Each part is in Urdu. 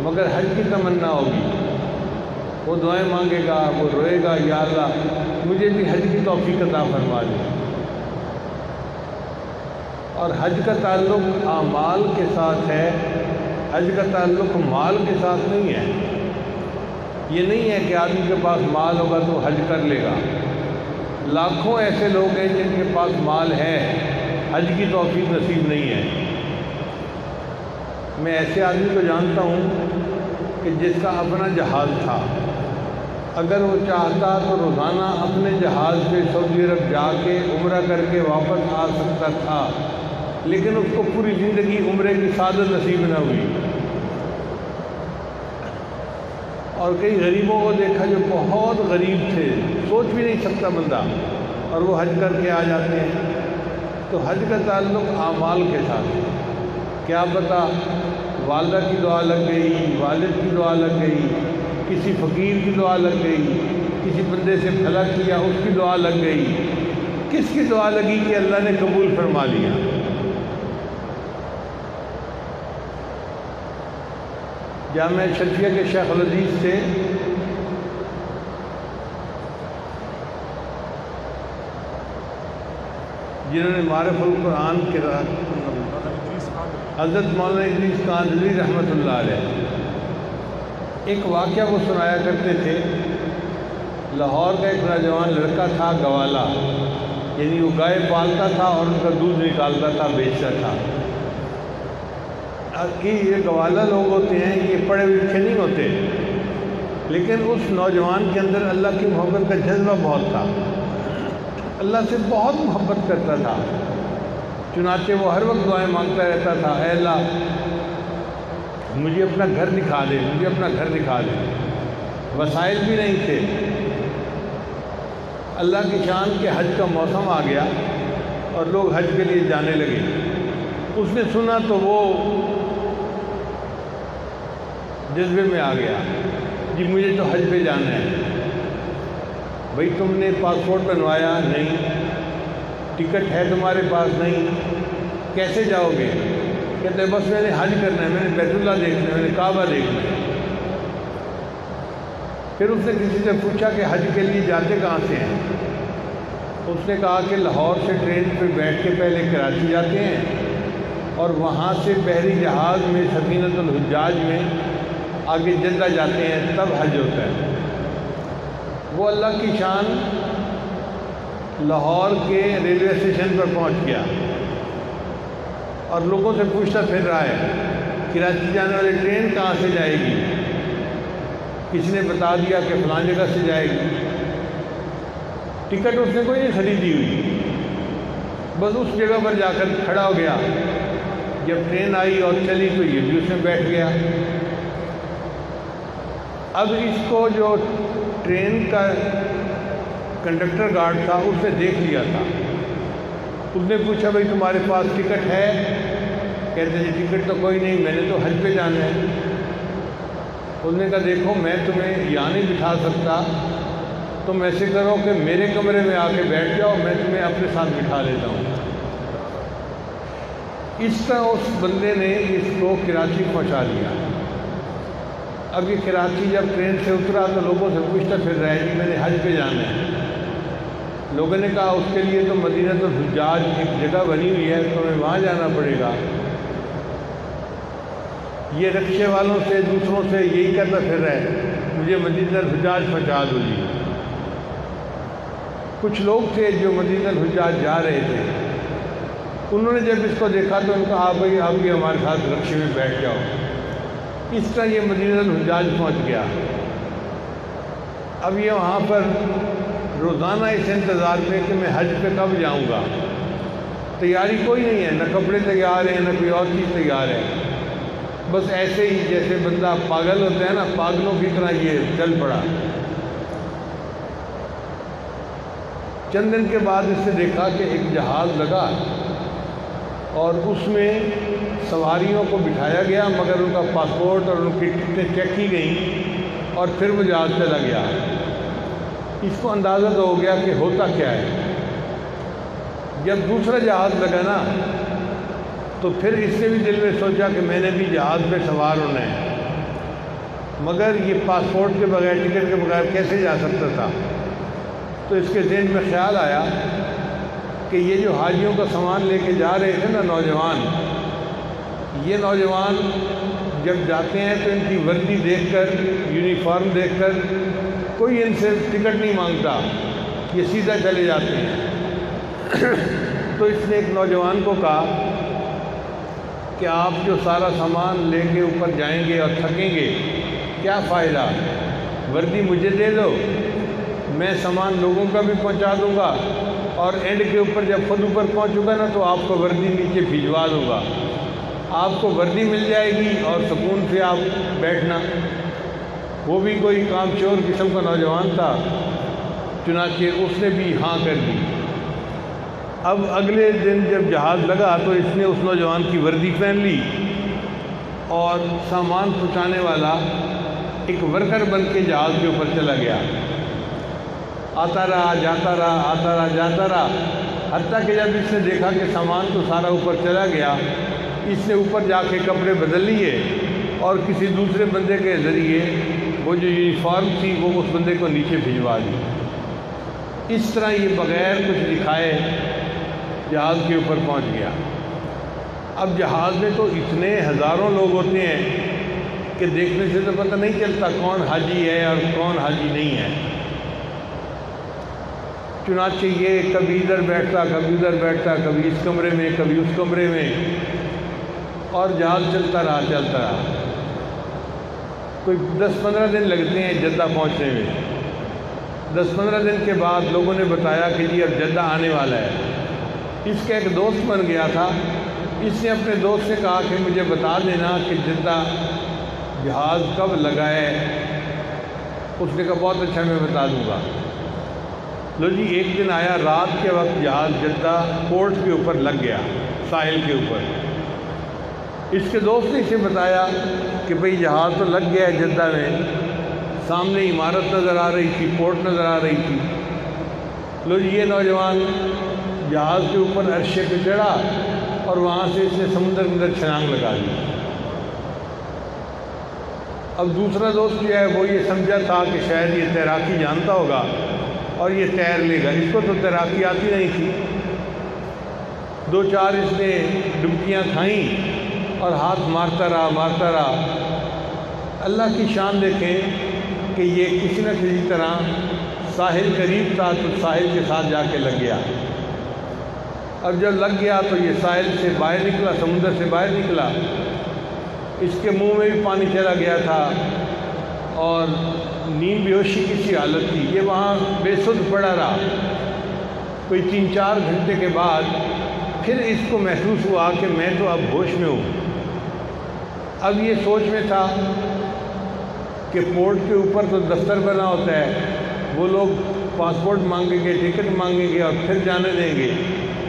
مگر حج کی تمنا ہوگی، وہ دعائیں مانگے گا، وہ روئے گا، یا اللہ مجھے بھی حج کی توفیق عطا فرما دے۔ اور حج کا تعلق اعمال کے ساتھ ہے، حج کا تعلق مال کے ساتھ نہیں ہے۔ یہ نہیں ہے کہ آدمی کے پاس مال ہوگا تو حج کر لے گا۔ لاکھوں ایسے لوگ ہیں جن کے پاس مال ہے، حج کی توفیق نصیب نہیں ہے۔ میں ایسے آدمی کو جانتا ہوں کہ جس کا اپنا جہاز تھا، اگر وہ چاہتا تو روزانہ اپنے جہاز پہ سعودی عرب جا کے عمرہ کر کے واپس آ سکتا تھا، لیکن اس کو پوری زندگی عمرے کی سعادت نصیب نہ ہوئی۔ اور کئی غریبوں کو دیکھا جو بہت غریب تھے، سوچ بھی نہیں سکتا بندہ، اور وہ حج کر کے آ جاتے ہیں۔ تو حج کا تعلق اعمال کے ساتھ ہے۔ کیا پتہ والدہ کی دعا لگ گئی، والد کی دعا لگ گئی، کسی فقیر کی دعا لگ گئی، کسی بندے سے بھلا کیا اس کی دعا لگ گئی، کس کی دعا لگی کہ اللہ نے قبول فرما لیا۔ جامعہ شرفیہ کے شیخ العزیز سے جنہوں نے معرف القرآن کے حضرت مولانا ادریس کاندھلی رحمۃ اللہ علیہ ایک واقعہ کو سنایا کرتے تھے۔ لاہور کا ایک نوجوان لڑکا تھا، گوالا، یعنی وہ گائے پالتا تھا اور ان کا دودھ نکالتا تھا، بیچتا تھا۔ کہ یہ گوالا لوگ ہوتے ہیں، یہ پڑھے لکھے نہیں ہوتے، لیکن اس نوجوان کے اندر اللہ کی محبت کا جذبہ بہت تھا، اللہ سے بہت محبت کرتا تھا۔ چنانچہ وہ ہر وقت دعائیں مانگتا رہتا تھا، اے اللہ مجھے اپنا گھر دکھا دے، مجھے اپنا گھر دکھا دے۔ وسائل بھی نہیں تھے۔ اللہ کی شان کے حج کا موسم آ گیا اور لوگ حج کے لیے جانے لگے۔ اس نے سنا تو وہ جذبے میں آ گیا، جی مجھے تو حج پہ جانا ہے۔ بھئی تم نے پاسپورٹ بنوایا؟ نہیں۔ ٹکٹ ہے تمہارے پاس؟ نہیں۔ کیسے جاؤ گے؟ کہتے بس میں نے حج کرنا ہے، میں نے بیت اللہ دیکھنا ہے، میں نے کعبہ دیکھنا ہے۔ پھر اس نے کسی سے پوچھا کہ حج کے لیے جاتے کہاں سے ہیں؟ اس نے کہا کہ لاہور سے ٹرین پہ بیٹھ کے پہلے کراچی جاتے ہیں اور وہاں سے بحری جہاز میں سفینۃ الحجاج میں آگے جدہ جاتے ہیں، تب حج ہوتا ہے۔ وہ اللہ کی شان لاہور کے ریلوے اسٹیشن پر پہنچ گیا اور لوگوں سے پوچھتا پھر رہا ہے کراچی جانے والی ٹرین کہاں سے جائے گی؟ کسی نے بتا دیا کہ فلاں جگہ سے جائے گی۔ ٹکٹ اس نے کوئی نہیں خریدی ہوئی، بس اس جگہ پر جا کر کھڑا ہو گیا۔ جب ٹرین آئی اور چلی تو یہ بھی اس میں بیٹھ گیا۔ اب اس کو جو ٹرین کا کنڈکٹر گارڈ تھا اس نے دیکھ لیا تھا۔ اس نے پوچھا بھائی تمہارے پاس ٹکٹ ہے؟ کہتے جی ٹکٹ تو کوئی نہیں، میں نے تو حج پہ جانا ہے۔ اس نے کہا دیکھو میں تمہیں یہاں نہیں بٹھا سکتا، تم ایسے کرو کہ میرے کمرے میں آ کے بیٹھ جاؤ، میں تمہیں اپنے ساتھ بٹھا لیتا ہوں۔ اس طرح اس بندے نے اس کو کراچی پہنچا دیا۔ اب یہ کراچی جب ٹرین سے اترا تو لوگوں سے پوچھتا پھر رہا ہے جی میں نے حج پہ جانا ہے۔ لوگوں نے کہا اس کے لیے تو مدینہ الحجاج ایک جگہ بنی ہوئی ہے، تمہیں وہاں جانا پڑے گا۔ یہ رکشے والوں سے دوسروں سے یہی کہتا پھر رہا ہے مجھے مدینہ الحجاج پہنچا دو جی۔ کچھ لوگ تھے جو مدینہ الحجاج جا رہے تھے، انہوں نے جب اس کو دیکھا تو ان کا آپ بھائی آپ بھی ہمارے ساتھ رکشے میں بیٹھ جاؤ۔ اس طرح یہ مدینہ الحجاج پہنچ گیا۔ اب یہ وہاں پر روزانہ اس انتظار میں کہ میں حج پہ کب جاؤں گا۔ تیاری کوئی نہیں ہے، نہ کپڑے تیار ہیں نہ کوئی اور چیز تیار ہے، بس ایسے ہی جیسے بندہ پاگل ہوتا ہے نا، پاگلوں کی طرح یہ چل پڑا۔ چند دن کے بعد اس نے دیکھا کہ ایک جہاز لگا اور اس میں سواریوں کو بٹھایا گیا، مگر ان کا پاسپورٹ اور ان کی ٹکٹیں چیک کی گئیں اور پھر وہ جہاز چلا گیا۔ اس کو اندازہ تو ہو گیا کہ ہوتا کیا ہے۔ جب دوسرا جہاز لگا نا تو پھر اس نے بھی دل میں سوچا کہ میں نے بھی جہاز پہ سوار ہونا ہے۔ مگر یہ پاسپورٹ کے بغیر، ٹکٹ کے بغیر کیسے جا سکتا تھا؟ تو اس کے ذہن میں خیال آیا کہ یہ جو حاجیوں کا سامان لے کے جا رہے تھے نا نوجوان، یہ نوجوان جب جاتے ہیں تو ان کی وردی دیکھ کر، یونیفارم دیکھ کر کوئی ان سے ٹکٹ نہیں مانگتا، یہ سیدھا چلے جاتے ہیں۔ تو اس نے ایک نوجوان کو کہا کہ آپ جو سارا سامان لے کے اوپر جائیں گے اور تھکیں گے، کیا فائدہ؟ وردی مجھے دے دو، میں سامان لوگوں کا بھی پہنچا دوں گا، اور اینڈ کے اوپر جب خود اوپر پہنچوں گا نا تو آپ کو وردی نیچے بھجوا دوں گا، آپ کو وردی مل جائے گی اور سکون سے آپ بیٹھنا۔ وہ بھی کوئی کام چور قسم کا نوجوان تھا، چنانچہ اس نے بھی ہاں کر دی۔ اب اگلے دن جب جہاز لگا تو اس نے اس نوجوان کی وردی پہن لی اور سامان پہنچانے والا ایک ورکر بن کے جہاز کے اوپر چلا گیا، آتا رہا جاتا رہا، آتا رہا جاتا رہا، حتیٰ کہ جب اس نے دیکھا کہ سامان تو سارا اوپر چلا گیا، اس نے اوپر جا کے کپڑے بدل لیے اور کسی دوسرے بندے کے ذریعے وہ جو یونیفارم تھی وہ اس بندے کو نیچے بھجوا دی۔ اس طرح یہ بغیر کچھ دکھائے جہاز کے اوپر پہنچ گیا۔ اب جہاز میں تو اتنے ہزاروں لوگ ہوتے ہیں کہ دیکھنے سے تو پتہ نہیں چلتا کون حاجی ہے اور کون حاجی نہیں ہے۔ چنانچہ یہ کبھی ادھر بیٹھتا، کبھی ادھر بیٹھتا، کبھی اس کمرے میں، کبھی اس کمرے میں، اور جہاز چلتا رہا چلتا رہا۔ کوئی 10-15 دن لگتے ہیں جدہ پہنچنے میں۔ 10-15 دن کے بعد لوگوں نے بتایا کہ جی اب جدہ آنے والا ہے۔ اس کا ایک دوست بن گیا تھا، اس نے اپنے دوست سے کہا کہ مجھے بتا دینا کہ جدہ جہاز کب لگا ہے۔ اس نے کہا بہت اچھا، میں بتا دوں گا۔ لو جی، ایک دن آیا، رات کے وقت جہاز جدہ پورٹ کے اوپر لگ گیا، ساحل کے اوپر۔ اس کے دوست نے اسے بتایا کہ بھئی جہاز تو لگ گیا ہے جدہ میں، سامنے عمارت نظر آ رہی تھی، پورٹ نظر آ رہی تھی۔ لو جی، یہ نوجوان جہاز کے اوپر عرشے پہ چڑھا اور وہاں سے اس نے سمندر کے اندر چھلانگ لگا دی۔ اب دوسرا دوست جو ہے وہ یہ سمجھا تھا کہ شاید یہ تیراکی جانتا ہوگا اور یہ تیر لے گا، اس کو تو تیراکی آتی نہیں تھی۔ 2-4 اس نے ڈبکیاں کھائیں اور ہاتھ مارتا رہا۔ اللہ کی شان دیکھیں کہ یہ کسی نہ کسی طرح ساحل قریب تھا تو ساحل کے ساتھ جا کے لگ گیا۔ اب جب لگ گیا تو یہ ساحل سے باہر نکلا، سمندر سے باہر نکلا، اس کے منہ میں بھی پانی چلا گیا تھا اور نیند بیہوشی کی سی حالت تھی۔ یہ وہاں بے سدھ پڑا رہا۔ کوئی 3-4 گھنٹے کے بعد پھر اس کو محسوس ہوا کہ میں تو اب ہوش میں ہوں۔ اب یہ سوچ میں تھا کہ پورٹ کے اوپر تو دفتر بنا ہوتا ہے، وہ لوگ پاسپورٹ مانگیں گے، ٹکٹ مانگیں گے اور پھر جانے دیں گے،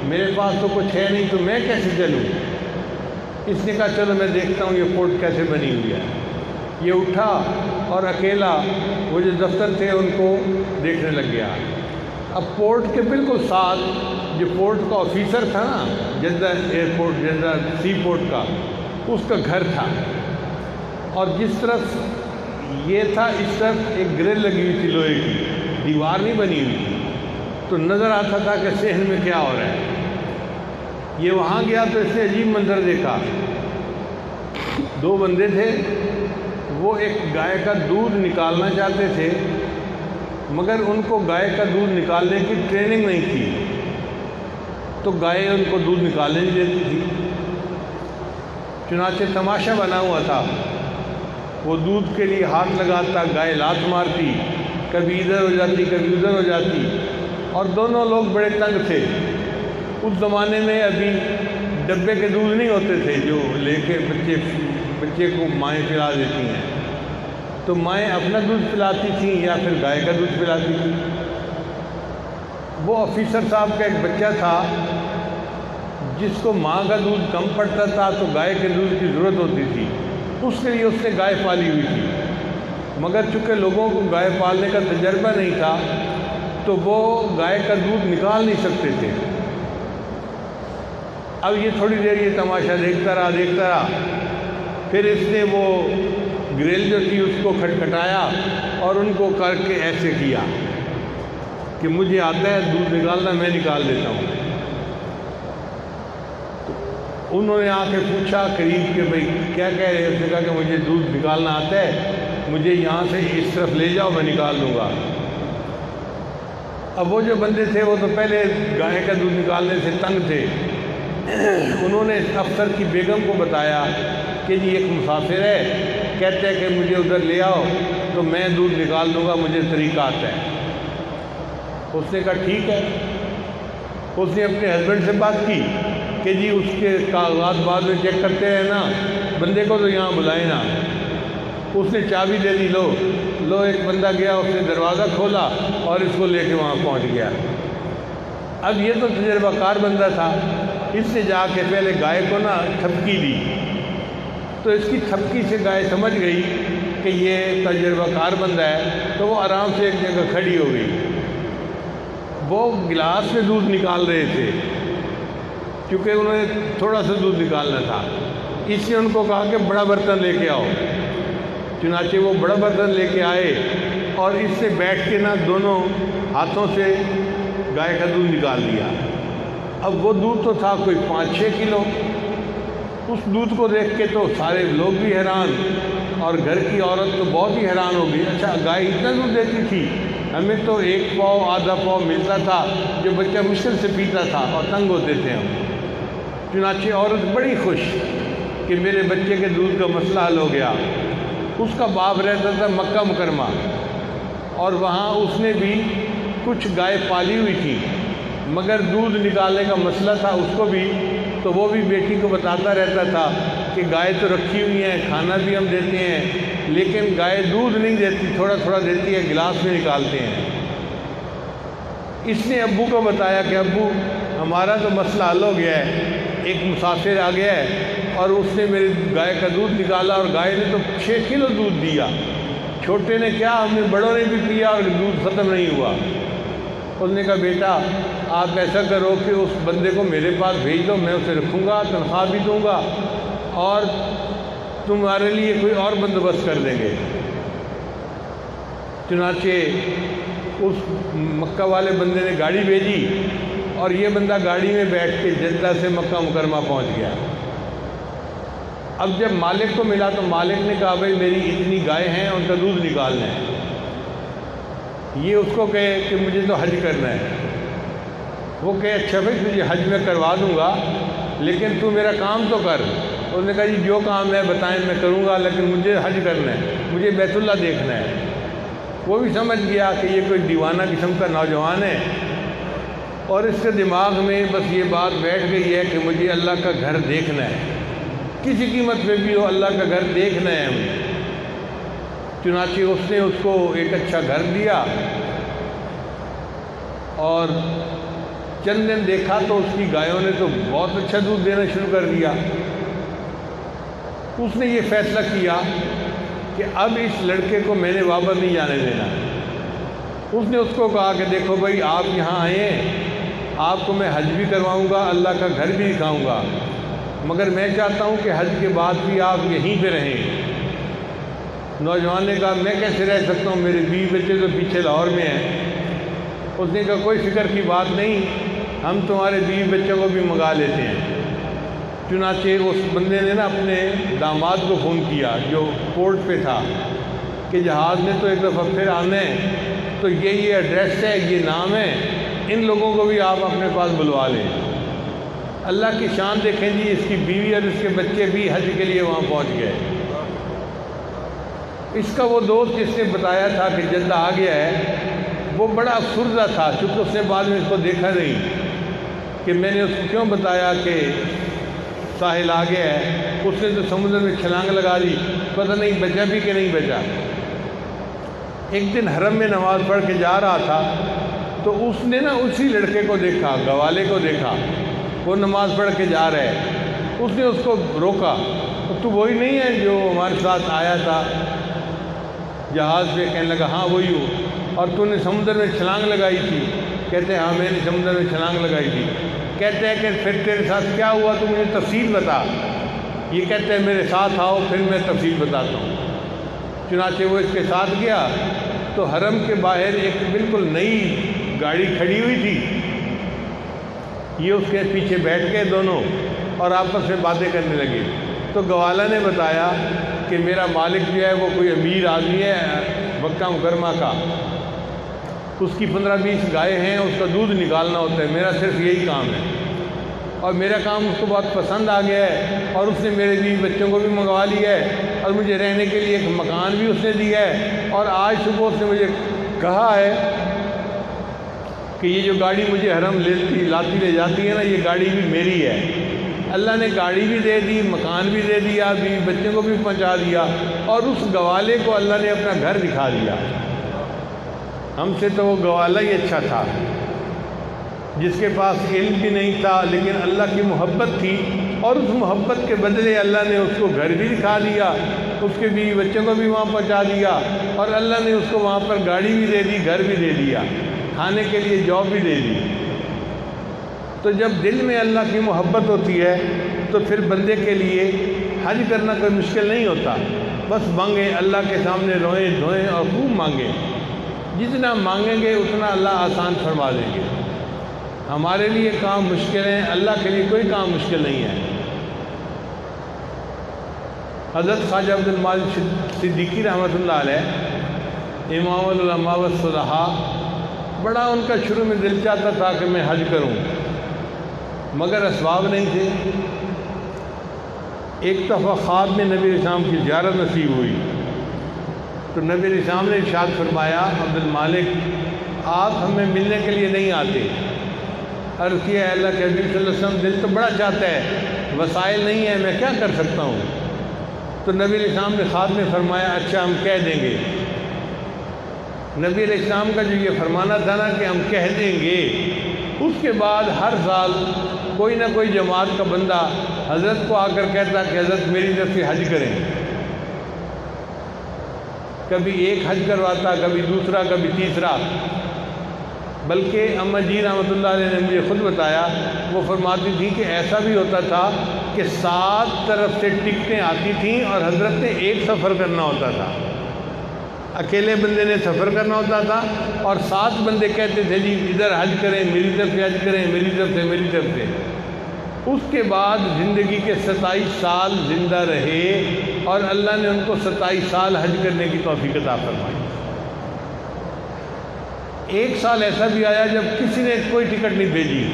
میرے پاس تو کچھ ہے نہیں، تو میں کیسے چلوں؟ اس نے کہا چلو میں دیکھتا ہوں یہ پورٹ کیسے بنی ہوئی ہے۔ یہ اٹھا اور اکیلا وہ جو دفتر تھے ان کو دیکھنے لگ گیا۔ اب پورٹ کے بالکل ساتھ جو پورٹ کا آفیسر تھا نا، Jeddah airport, Jeddah sea port کا، اس کا گھر تھا، اور جس طرف یہ تھا اس طرف ایک گرل لگی ہوئی تھی، لوہے کی، دیوار نہیں بنی ہوئی تھی، تو نظر آتا تھا کہ صحن میں کیا ہو رہا ہے۔ یہ وہاں گیا تو اس نے عجیب منظر دیکھا۔ 2 بندے تھے، وہ ایک گائے کا دودھ نکالنا چاہتے تھے، مگر ان کو گائے کا دودھ نکالنے کی ٹریننگ نہیں تھی، تو گائے ان کو دودھ نکالنے نہیں دیتی تھی۔ چنانچہ تماشا بنا ہوا تھا، وہ دودھ کے لیے ہاتھ لگاتا، گائے لات مارتی، کبھی ادھر ہو جاتی کبھی ادھر ہو جاتی، اور دونوں لوگ بڑے تنگ تھے۔ اس زمانے میں ابھی ڈبے کے دودھ نہیں ہوتے تھے جو لے کے بچے کو مائیں پلا دیتی ہیں، تو مائیں اپنا دودھ پلاتی تھیں یا پھر گائے کا دودھ پلاتی تھیں۔ وہ آفیسر صاحب کا ایک بچہ تھا جس کو ماں کا دودھ کم پڑتا تھا تو گائے کے دودھ کی ضرورت ہوتی تھی، اس کے لیے اس نے گائے پالی ہوئی تھی، مگر چونکہ لوگوں کو گائے پالنے کا تجربہ نہیں تھا تو وہ گائے کا دودھ نکال نہیں سکتے تھے۔ اب یہ تھوڑی دیر یہ تماشا دیکھتا رہا، پھر اس نے وہ گریل جو تھی اس کو کھٹکھٹایا اور ان کو کر کے ایسے کیا کہ مجھے آتا ہے دودھ نکالنا، میں نکال دیتا ہوں۔ انہوں نے آ کے پوچھا قریب کہ بھئی کیا کہہ رہے ہیں؟ اس نے کہا کہ مجھے دودھ نکالنا آتا ہے، مجھے یہاں سے اس طرف لے جاؤ، میں نکال دوں گا۔ اب وہ جو بندے تھے وہ تو پہلے گائے کا دودھ نکالنے سے تنگ تھے۔ انہوں نے افسر کی بیگم کو بتایا کہ جی ایک مسافر ہے، کہتے ہیں کہ مجھے ادھر لے آؤ تو میں دودھ نکال دوں گا، مجھے طریقہ آتا ہے۔ اس نے کہا ٹھیک ہے۔ اس نے اپنے ہسبینڈ سے بات کی کہ جی اس کے کاغذات بعد میں چیک کرتے ہیں نا، بندے کو تو یہاں بلائیں نا۔ اس نے چابی دے دی، لو ایک بندہ گیا، اس نے دروازہ کھولا اور اس کو لے کے وہاں پہنچ گیا۔ اب یہ تو تجربہ کار بندہ تھا، اس نے جا کے پہلے گائے کو نا تھپکی دی، تو اس کی تھپکی سے گائے سمجھ گئی کہ یہ تجربہ کار بندہ ہے، تو وہ آرام سے ایک جگہ کھڑی ہو گئی۔ وہ گلاس میں دودھ نکال رہے تھے کیونکہ انہوں نے تھوڑا سا دودھ نکالنا تھا، اس نے ان کو کہا کہ بڑا برتن لے کے آؤ۔ چنانچہ وہ بڑا برتن لے کے آئے اور اس سے بیٹھ کے نا دونوں ہاتھوں سے گائے کا دودھ نکال دیا۔ اب وہ دودھ تو تھا کوئی 5-6 کلو۔ اس دودھ کو دیکھ کے تو سارے لوگ بھی حیران، اور گھر کی عورت تو بہت ہی حیران ہو گئی، اچھا گائے اتنا دودھ دیتی تھی؟ ہمیں تو 1 پاؤ آدھا پاؤ ملتا تھا جو بچہ مشکل سے پیتا تھا اور تنگ ہوتے تھے ہم۔ چنانچہ عورت بڑی خوش کہ میرے بچے کے دودھ کا مسئلہ حل ہو گیا۔ اس کا باپ رہتا تھا مکہ مکرمہ، اور وہاں اس نے بھی کچھ گائے پالی ہوئی تھی، مگر دودھ نکالنے کا مسئلہ تھا اس کو بھی، تو وہ بھی بیٹی کو بتاتا رہتا تھا کہ گائے تو رکھی ہوئی ہیں، کھانا بھی ہم دیتے ہیں، لیکن گائے دودھ نہیں دیتی، تھوڑا تھوڑا دیتی ہے، گلاس میں نکالتے ہیں۔ اس نے ابو کو بتایا کہ ابو ہمارا تو مسئلہ حل ہو گیا ہے، ایک مسافر آ گیا ہے اور اس نے میرے گائے کا دودھ نکالا، اور گائے نے تو 6 کلو دودھ دیا۔ چھوٹے نے کیا، ہم نے بڑوں نے بھی پیا اور دودھ ختم نہیں ہوا۔ اس نے کہا بیٹا آپ ایسا کرو کہ اس بندے کو میرے پاس بھیج دو، میں اسے رکھوں گا، تنخواہ بھی دوں گا اور تمہارے لیے کوئی اور بندوبست کر دیں گے۔ چنانچہ اس مکہ والے بندے نے گاڑی بھیجی اور یہ بندہ گاڑی میں بیٹھ کے جدہ سے مکہ مکرمہ پہنچ گیا۔ اب جب مالک کو ملا تو مالک نے کہا بھائی میری اتنی گائے ہیں، ان کا دودھ نکالنا ہے۔ یہ اس کو کہے کہ مجھے تو حج کرنا ہے۔ وہ کہے اچھا بھائی تجھے حج میں کروا دوں گا، لیکن تو میرا کام تو کر۔ اس نے کہا جی جو کام ہے بتائیں میں کروں گا، لیکن مجھے حج کرنا ہے، مجھے بیت اللہ دیکھنا ہے۔ وہ بھی سمجھ گیا کہ یہ کوئی دیوانہ قسم کا نوجوان ہے، اور اس کے دماغ میں بس یہ بات بیٹھ گئی ہے کہ مجھے اللہ کا گھر دیکھنا ہے، کسی قیمت پہ بھی ہو اللہ کا گھر دیکھنا ہے ہمیں۔ چنانچہ اس نے اس کو ایک اچھا گھر دیا، اور چند دن دیکھا تو اس کی گایوں نے تو بہت اچھا دودھ دینا شروع کر دیا۔ اس نے یہ فیصلہ کیا کہ اب اس لڑکے کو میں نے واپس نہیں جانے دینا۔ اس نے اس کو کہا کہ دیکھو بھائی آپ یہاں آئے ہیں، آپ کو میں حج بھی کرواؤں گا، اللہ کا گھر بھی دکھاؤں گا، مگر میں چاہتا ہوں کہ حج کے بعد بھی آپ یہیں پہ رہیں۔ نوجوان نے کہا میں کیسے رہ سکتا ہوں، میرے بیوی بچے تو پیچھے لاہور میں ہیں۔ اس نے کہا کوئی فکر کی بات نہیں، ہم تمہارے بیوی بچوں کو بھی منگا لیتے ہیں۔ چنانچہ اس بندے نے نا اپنے داماد کو فون کیا جو پورٹ پہ تھا کہ جہاز نے تو ایک دفعہ پھر آنا ہے، تو یہ ایڈریس ہے، یہ نام ہے، ان لوگوں کو بھی آپ اپنے پاس بلوا لیں۔ اللہ کی شان دیکھیں جی، اس کی بیوی اور اس کے بچے بھی حج کے لیے وہاں پہنچ گئے۔ اس کا وہ دوست جس نے بتایا تھا کہ جدہ آ گیا ہے، وہ بڑا افسردہ تھا، چونکہ اس نے بعد میں اس کو دیکھا نہیں کہ میں نے اس کو کیوں بتایا کہ ساحل آ گیا ہے۔ اس نے تو سمندر میں چھلانگ لگا دی، پتہ نہیں بچا بھی کہ نہیں بچا۔ ایک دن حرم میں نماز پڑھ کے جا رہا تھا تو اس نے نا اسی لڑکے کو دیکھا، گوالے کو دیکھا، وہ نماز پڑھ کے جا رہا ہے۔ اس نے اس کو روکا، تو وہی نہیں ہے جو ہمارے ساتھ آیا تھا جہاز پہ؟ کہنے لگا ہاں وہی ہوں۔ اور تو نے سمندر میں چھلانگ لگائی تھی؟ کہتے ہیں ہاں میں نے سمندر میں چھلانگ لگائی تھی۔ کہتے ہیں کہ پھر تیرے ساتھ کیا ہوا، تو مجھے تفصیل بتا۔ یہ کہتے ہیں میرے ساتھ آؤ، پھر میں تفصیل بتاتا ہوں۔ چنانچہ وہ اس کے ساتھ گیا تو حرم کے باہر ایک بالکل نئی گاڑی کھڑی ہوئی تھی، یہ اس کے پیچھے بیٹھ گئے دونوں اور آپس میں باتیں کرنے لگے۔ تو گوالا نے بتایا کہ میرا مالک جو ہے وہ کوئی امیر آدمی ہے مکہ مکرمہ کا، اس کی 15-20 گائے ہیں، اس کا دودھ نکالنا ہوتا ہے، میرا صرف یہی کام ہے، اور میرا کام اس کو بہت پسند آ گیا ہے، اور اس نے میرے بیوی بچوں کو بھی منگوا لیا ہے، اور مجھے رہنے کے لیے ایک مکان بھی اس نے دیا ہے، اور آج صبح اس نے مجھے کہا ہے کہ یہ جو گاڑی مجھے حرم لاتی لے جاتی ہے نا، یہ گاڑی بھی میری ہے۔ اللہ نے گاڑی بھی دے دی، مکان بھی دے دیا، بیوی بچوں کو بھی پہنچا دیا، اور اس گوالے کو اللہ نے اپنا گھر دکھا دیا۔ ہم سے تو وہ گوالا ہی اچھا تھا، جس کے پاس علم بھی نہیں تھا لیکن اللہ کی محبت تھی، اور اس محبت کے بدلے اللہ نے اس کو گھر بھی دکھا دیا، اس کے بیوی بچوں کو بھی وہاں پہنچا دیا، اور اللہ نے اس کو وہاں پر گاڑی بھی دے دی، گھر بھی دے دیا، کھانے کے لیے جاب بھی دے دی۔ تو جب دل میں اللہ کی محبت ہوتی ہے تو پھر بندے کے لیے حج کرنا کوئی مشکل نہیں ہوتا، بس مانگیں، اللہ کے سامنے روئیں دھوئیں اور خوب مانگیں، جتنا مانگیں گے اتنا اللہ آسان فرما دیں گے۔ ہمارے لیے کام مشکل ہیں، اللہ کے لیے کوئی کام مشکل نہیں ہے۔ حضرت خواجہ عبد المالک صدیقی رحمۃ اللہ علیہ، امام العلماء والصلحاء، بڑا ان کا شروع میں دل چاہتا تھا کہ میں حج کروں، مگر اسباب نہیں تھے۔ ایک دفعہ خواب میں نبی اسلام کی زیارت نصیب ہوئی تو نبی اسلام نے ارشاد فرمایا، عبد المالک آپ ہمیں ملنے کے لیے نہیں آتے۔ عرض کیا ہے اللہ کے حبیب صلی اللہ علیہ وسلم، دل تو بڑا چاہتا ہے، وسائل نہیں ہے، میں کیا کر سکتا ہوں؟ تو نبی علیہ السلام نے خواب میں فرمایا اچھا ہم کہہ دیں گے۔ نبی علیہ السلام کا جو یہ فرمانا تھا نا کہ ہم کہہ دیں گے، اس کے بعد ہر سال کوئی نہ کوئی جماعت کا بندہ حضرت کو آ کر کہتا کہ حضرت میری طرف سے حج کریں، کبھی ایک حج کرواتا، کبھی دوسرا، کبھی تیسرا۔ بلکہ اماں جی رحمۃ اللہ علیہ نے مجھے خود بتایا، وہ فرماتی تھی کہ ایسا بھی ہوتا تھا کہ 7 طرف سے ٹکٹیں آتی تھیں اور حضرت نے ایک سفر کرنا ہوتا تھا، اکیلے بندے نے سفر کرنا ہوتا تھا، اور 7 بندے کہتے تھے جی ادھر حج کریں، میری طرف سے حج کریں، میری طرف سے، میری طرف سے۔ اس کے بعد زندگی کے 27 سال زندہ رہے اور اللہ نے ان کو 27 سال حج کرنے کی توفیق عطا فرمائی۔ ایک سال ایسا بھی آیا جب کسی نے کوئی ٹکٹ نہیں بھیجی،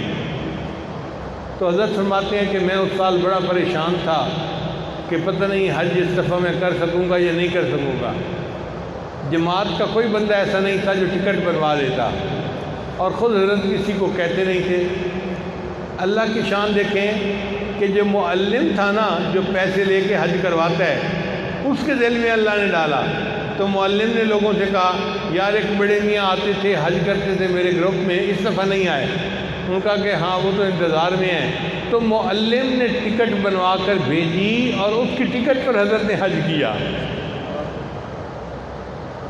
تو حضرت فرماتے ہیں کہ میں اس سال بڑا پریشان تھا کہ پتہ نہیں حج اس دفعہ میں کر سکوں گا یا نہیں کر سکوں گا۔ جماعت کا کوئی بندہ ایسا نہیں تھا جو ٹکٹ بنوا دیتا، اور خود حضرت کسی کو کہتے نہیں تھے۔ اللہ کی شان دیکھیں کہ جو معلم تھا نا، جو پیسے لے کے حج کرواتا ہے، اس کے دل میں اللہ نے ڈالا، تو معلم نے لوگوں سے کہا یار ایک بڑے میاں آتے تھے، حج کرتے تھے میرے گروپ میں، اس دفعہ نہیں آئے۔ ان کا کہ ہاں وہ تو انتظار میں ہیں۔ تو معلم نے ٹکٹ بنوا کر بھیجی اور اس کی ٹکٹ پر حضرت نے حج کیا۔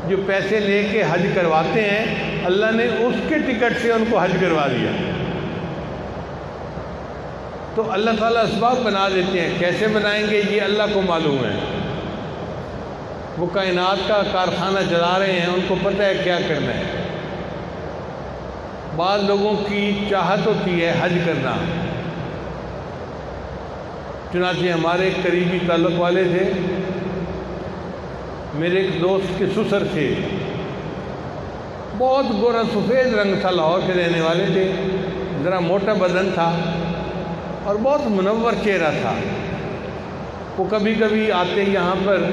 جو پیسے لے کے حج کرواتے ہیں، اللہ نے اس کے ٹکٹ سے ان کو حج کروا دیا۔ تو اللہ تعالیٰ اسباب بنا دیتے ہیں، کیسے بنائیں گے یہ اللہ کو معلوم ہے۔ وہ کائنات کا کارخانہ چلا رہے ہیں، ان کو پتہ ہے کیا کرنا ہے۔ بعض لوگوں کی چاہت ہوتی ہے حج کرنا، چنانچہ ہمارے ایک قریبی تعلق والے تھے، میرے ایک دوست کے سسر تھے، بہت گورا سفید رنگ تھا، لاہور کے رہنے والے تھے، ذرا موٹا بدن تھا اور بہت منور چہرہ تھا۔ وہ کبھی کبھی آتے یہاں پر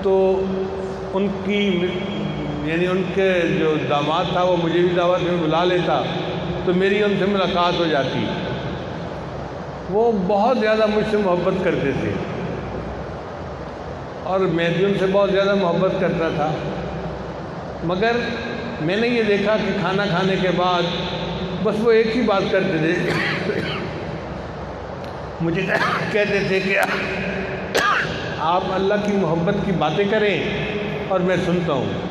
تو ان کی یعنی ان کے جو داماد تھا وہ مجھے بھی دعوت میں بلا لیتا، تو میری ان سے ملاقات ہو جاتی۔ وہ بہت زیادہ مجھ سے محبت کرتے تھے اور میں بھی ان سے بہت زیادہ محبت کرتا تھا، مگر میں نے یہ دیکھا کہ کھانا کھانے کے بعد بس وہ ایک ہی بات کرتے تھے، مجھے کہتے تھے کہ آپ اللہ کی محبت کی باتیں کریں اور میں سنتا ہوں۔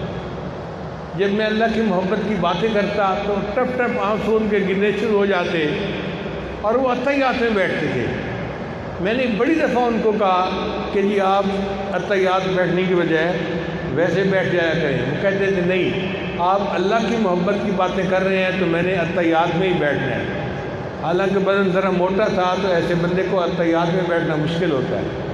جب میں اللہ کی محبت کی باتیں کرتا تو ٹپ ٹپ آنسو ان کے گرنے شروع ہو جاتے اور وہ اتحیات میں بیٹھتے تھے۔ میں نے بڑی دفعہ ان کو کہا کہ جی آپ اتحیات بیٹھنے کی بجائے ویسے بیٹھ جایا کریں۔ وہ کہتے تھے نہیں، آپ اللہ کی محبت کی باتیں کر رہے ہیں تو میں نے اتحیات میں ہی بیٹھنا ہے۔ حالانکہ بدن ذرا موٹا تھا تو ایسے بندے کو اتحیات میں بیٹھنا مشکل ہوتا ہے۔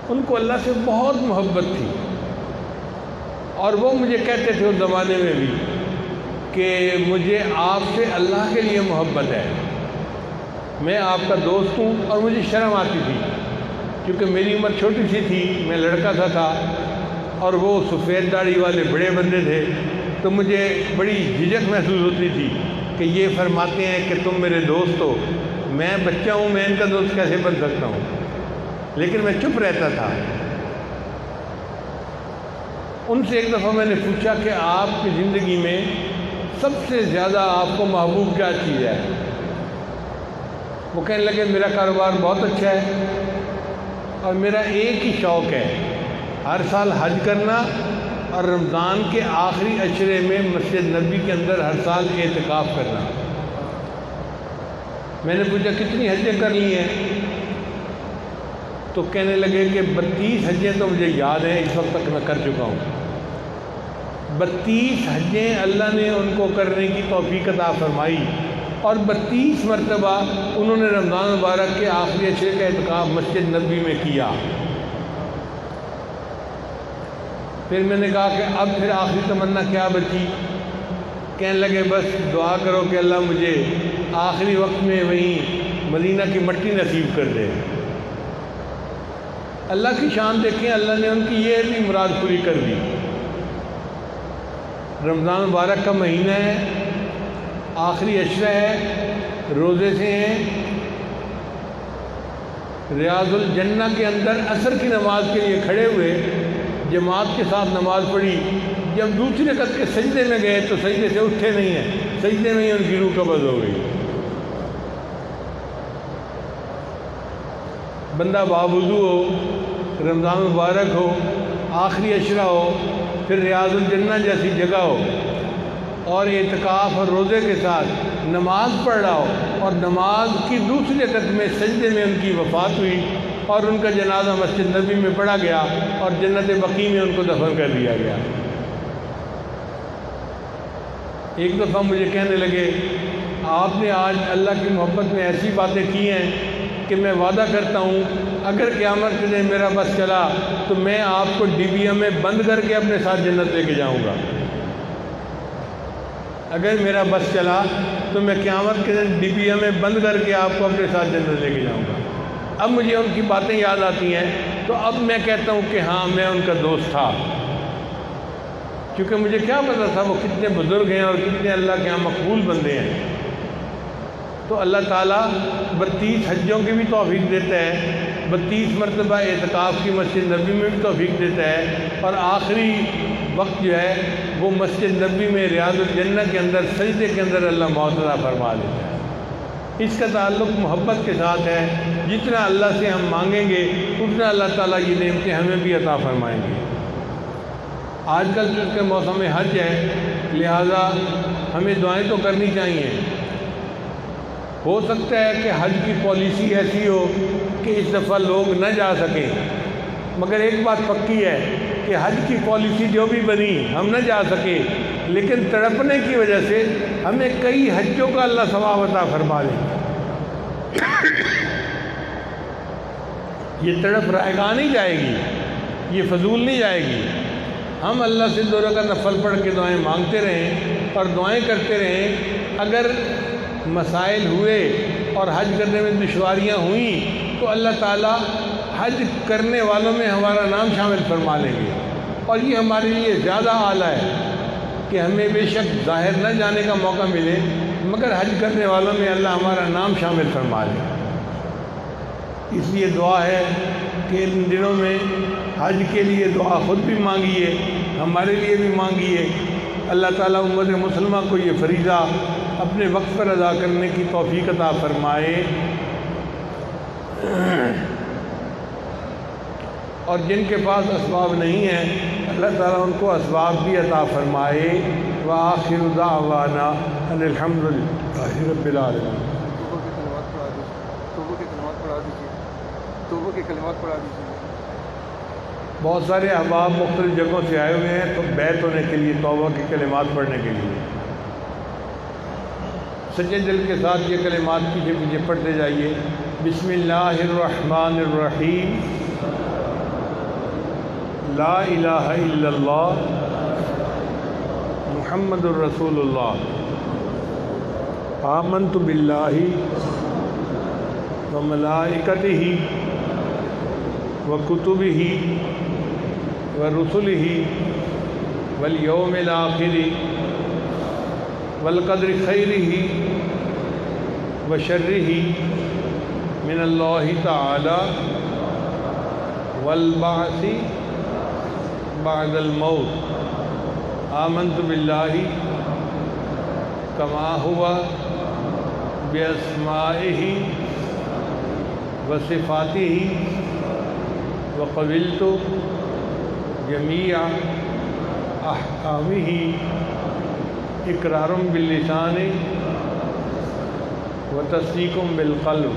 ان کو اللہ سے بہت محبت تھی، اور وہ مجھے کہتے تھے اس زمانے میں بھی کہ مجھے آپ سے اللہ کے لیے محبت ہے، میں آپ کا دوست ہوں۔ اور مجھے شرم آتی تھی کیونکہ میری عمر چھوٹی سی تھی، میں لڑکا سا تھا، اور وہ سفید داڑھی والے بڑے بندے تھے، تو مجھے بڑی جھجک محسوس ہوتی تھی کہ یہ فرماتے ہیں کہ تم میرے دوست ہو، میں بچہ ہوں، میں ان کا دوست کیسے بن سکتا ہوں؟ لیکن میں چپ رہتا تھا۔ ان سے ایک دفعہ میں نے پوچھا کہ آپ کی زندگی میں سب سے زیادہ آپ کو محبوب کیا چیز ہے؟ وہ کہنے لگے میرا کاروبار بہت اچھا ہے، اور میرا ایک ہی شوق ہے، ہر سال حج کرنا اور رمضان کے آخری عشرے میں مسجد نبی کے اندر ہر سال اعتکاف کرنا۔ میں نے پوچھا کتنی حجیں کر لی ہیں؟ تو کہنے لگے کہ 32 حجیں تو مجھے یاد ہیں، اس وقت تک میں کر چکا ہوں۔ 32 حجیں اللہ نے ان کو کرنے کی توفیق عطا فرمائی، اور 32 مرتبہ انہوں نے رمضان مبارک کے آخری عشرے کا اعتکاف مسجد نبی میں کیا۔ پھر میں نے کہا کہ اب پھر آخری تمنا کیا بچی؟ کہنے لگے بس دعا کرو کہ اللہ مجھے آخری وقت میں وہیں مدینہ کی مٹی نصیب کر دے۔ اللہ کی شان دیکھیں، اللہ نے ان کی یہ بھی مراد پوری کر دی۔ رمضان مبارک کا مہینہ ہے، آخری عشرہ ہے، روزے سے ہیں، ریاض الجنہ کے اندر عصر کی نماز کے لیے کھڑے ہوئے، جماعت کے ساتھ نماز پڑھی۔ جب دوسری رکعت کے سجدے میں گئے تو سجدے سے اٹھے نہیں ہیں، سجدے میں ہی ان کی روح قبض ہو گئی۔ بندہ باوضو ہو، رمضان مبارک ہو، آخری عشرہ ہو، پھر ریاض الجنہ جیسی جگہ ہو، اور اعتکاف اور روزے کے ساتھ نماز پڑھ رہا ہو، اور نماز کی دوسری رکعت میں سجدے میں ان کی وفات ہوئی، اور ان کا جنازہ مسجد نبی میں پڑھا گیا، اور جنت بقیع میں ان کو دفن کر دیا گیا۔ ایک دفعہ مجھے کہنے لگے آپ نے آج اللہ کی محبت میں ایسی باتیں کی ہیں کہ میں وعدہ کرتا ہوں اگر قیامت کے دن میرا بس چلا تو میں آپ کو ڈبیا میں بند کر کے اپنے ساتھ جنت لے کے جاؤں گا۔ اگر میرا بس چلا تو میں قیامت کے دن ڈبیا میں بند کر کے آپ کو اپنے ساتھ جنت لے کے جاؤں گا۔ اب مجھے ان کی باتیں یاد آتی ہیں تو اب میں کہتا ہوں کہ ہاں میں ان کا دوست تھا، کیونکہ مجھے کیا پتہ تھا وہ کتنے بزرگ ہیں اور کتنے اللہ کے ہاں مقبول بندے ہیں۔ تو اللہ تعالیٰ 32 حجوں کی بھی توفیق دیتا ہے، 32 مرتبہ اعتکاف کی مسجد نبی میں بھی توفیق دیتا ہے، اور آخری وقت جو ہے وہ مسجد نبی میں ریاض الجنہ کے اندر سجدے کے اندر اللہ موت عطا فرما دیتا ہے۔ اس کا تعلق محبت کے ساتھ ہے، جتنا اللہ سے ہم مانگیں گے اتنا اللہ تعالیٰ یہ نعمتیں ہمیں بھی عطا فرمائیں گے۔ آج کل چونکہ موسم حج ہے لہذا ہمیں دعائیں تو کرنی چاہیے۔ ہو سکتا ہے کہ حج کی پالیسی ایسی ہو کہ اس دفعہ لوگ نہ جا سکیں، مگر ایک بات پکی ہے کہ حج کی پالیسی جو بھی بنی ہم نہ جا سکے، لیکن تڑپنے کی وجہ سے ہمیں کئی حجوں کا اللہ ثواب عطا فرما دے۔ یہ تڑپ رائگاں نہیں جائے گی، یہ فضول نہیں جائے گی۔ ہم اللہ سے 2 رکعت نفل پڑھ کے دعائیں مانگتے رہیں اور دعائیں کرتے رہیں۔ اگر مسائل ہوئے اور حج کرنے میں دشواریاں ہوئیں تو اللہ تعالیٰ حج کرنے والوں میں ہمارا نام شامل فرما لیں گے، اور یہ ہمارے لیے زیادہ اعلیٰ ہے کہ ہمیں بے شک ظاہر نہ جانے کا موقع ملے مگر حج کرنے والوں میں اللہ ہمارا نام شامل فرما لے۔ اس لیے دعا ہے کہ ان دنوں میں حج کے لیے دعا خود بھی مانگیے، ہمارے لیے بھی مانگیے۔ اللہ تعالیٰ امت مسلمہ کو یہ فریضہ اپنے وقت پر ادا کرنے کی توفیق عطا فرمائے، اور جن کے پاس اسباب نہیں ہیں اللہ تعالیٰ ان کو اسباب بھی عطا فرمائے۔ وآخر دعوانا ان الحمد للہ رب العالمین۔ توبہ کے کلمات پڑھا دیجیے۔ بہت سارے احباب مختلف جگہوں سے آئے ہوئے ہیں تو بیت ہونے کے لیے، توبہ کے کلمات پڑھنے کے لیے سچے دل کے ساتھ یہ کلمات پیچھے پیچھے پڑھتے جائیے۔ بسم اللہ الرحمن الرحیم، لا الہ الا اللہ محمد الرسول اللہ، آمنت باللہ وملائکتہ وکتبہ ورسلہ والیوم الآخر والقدر خیرہ وشرہ من اللہ تعالی والبعث بعد الموت، آمنت باللہ کما ہوا باسمائہ وصفاتہ وقبلت جمیع احکامہ اقرار باللسان وتصدیق بالقلب،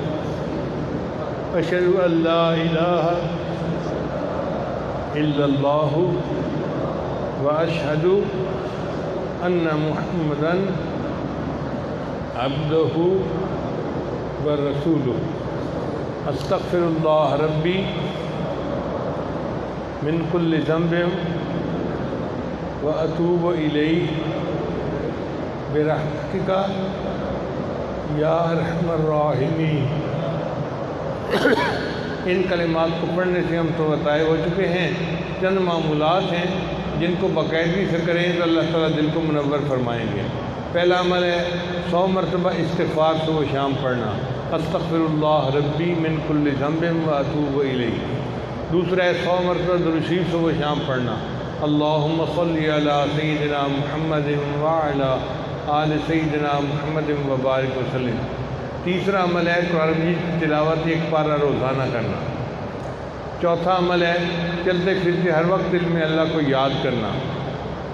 اشہد ان لا الہ الا اللہ واشہد ان محمدا عبدہ ورسولہ، استغفر اللہ ربی من کل ذنب واتوب الیہ برحمتک یا ارحم الراحمین۔ ان کلمات کو پڑھنے سے ہم تو طائب ہو چکے ہیں۔ چند معمولات ہیں جن کو باقاعدگی سے کریں تو اللہ تعالیٰ دل کو منور فرمائیں گے۔ پہلا عمل ہے 100 مرتبہ استغفار صبح و شام پڑھنا، استغفر اللہ ربی من کل ذنب واتوب الیہ۔ دوسرا ہے 100 مرتبہ درود شریف صبح و شام پڑھنا، اللہم صلی علی سیدنا محمد وعلی آل سیدنا محمد وبارک وسلم۔ تیسرا عمل ہے قرآن مجید کی تلاوت 1 پارہ روزانہ کرنا۔ چوتھا عمل ہے چلتے پھرتے ہر وقت دل میں اللہ کو یاد کرنا۔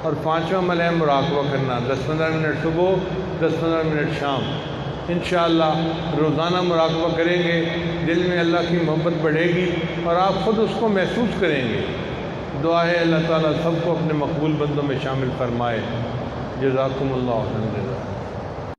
اور 5واں عمل ہے مراقبہ کرنا، 10-15 منٹ صبح، 10-15 منٹ شام۔ انشاءاللہ روزانہ مراقبہ کریں گے، دل میں اللہ کی محبت بڑھے گی اور آپ خود اس کو محسوس کریں گے۔ دعا ہے اللہ تعالیٰ سب کو اپنے مقبول بندوں میں شامل فرمائے۔ جزاکم اللہ خیر۔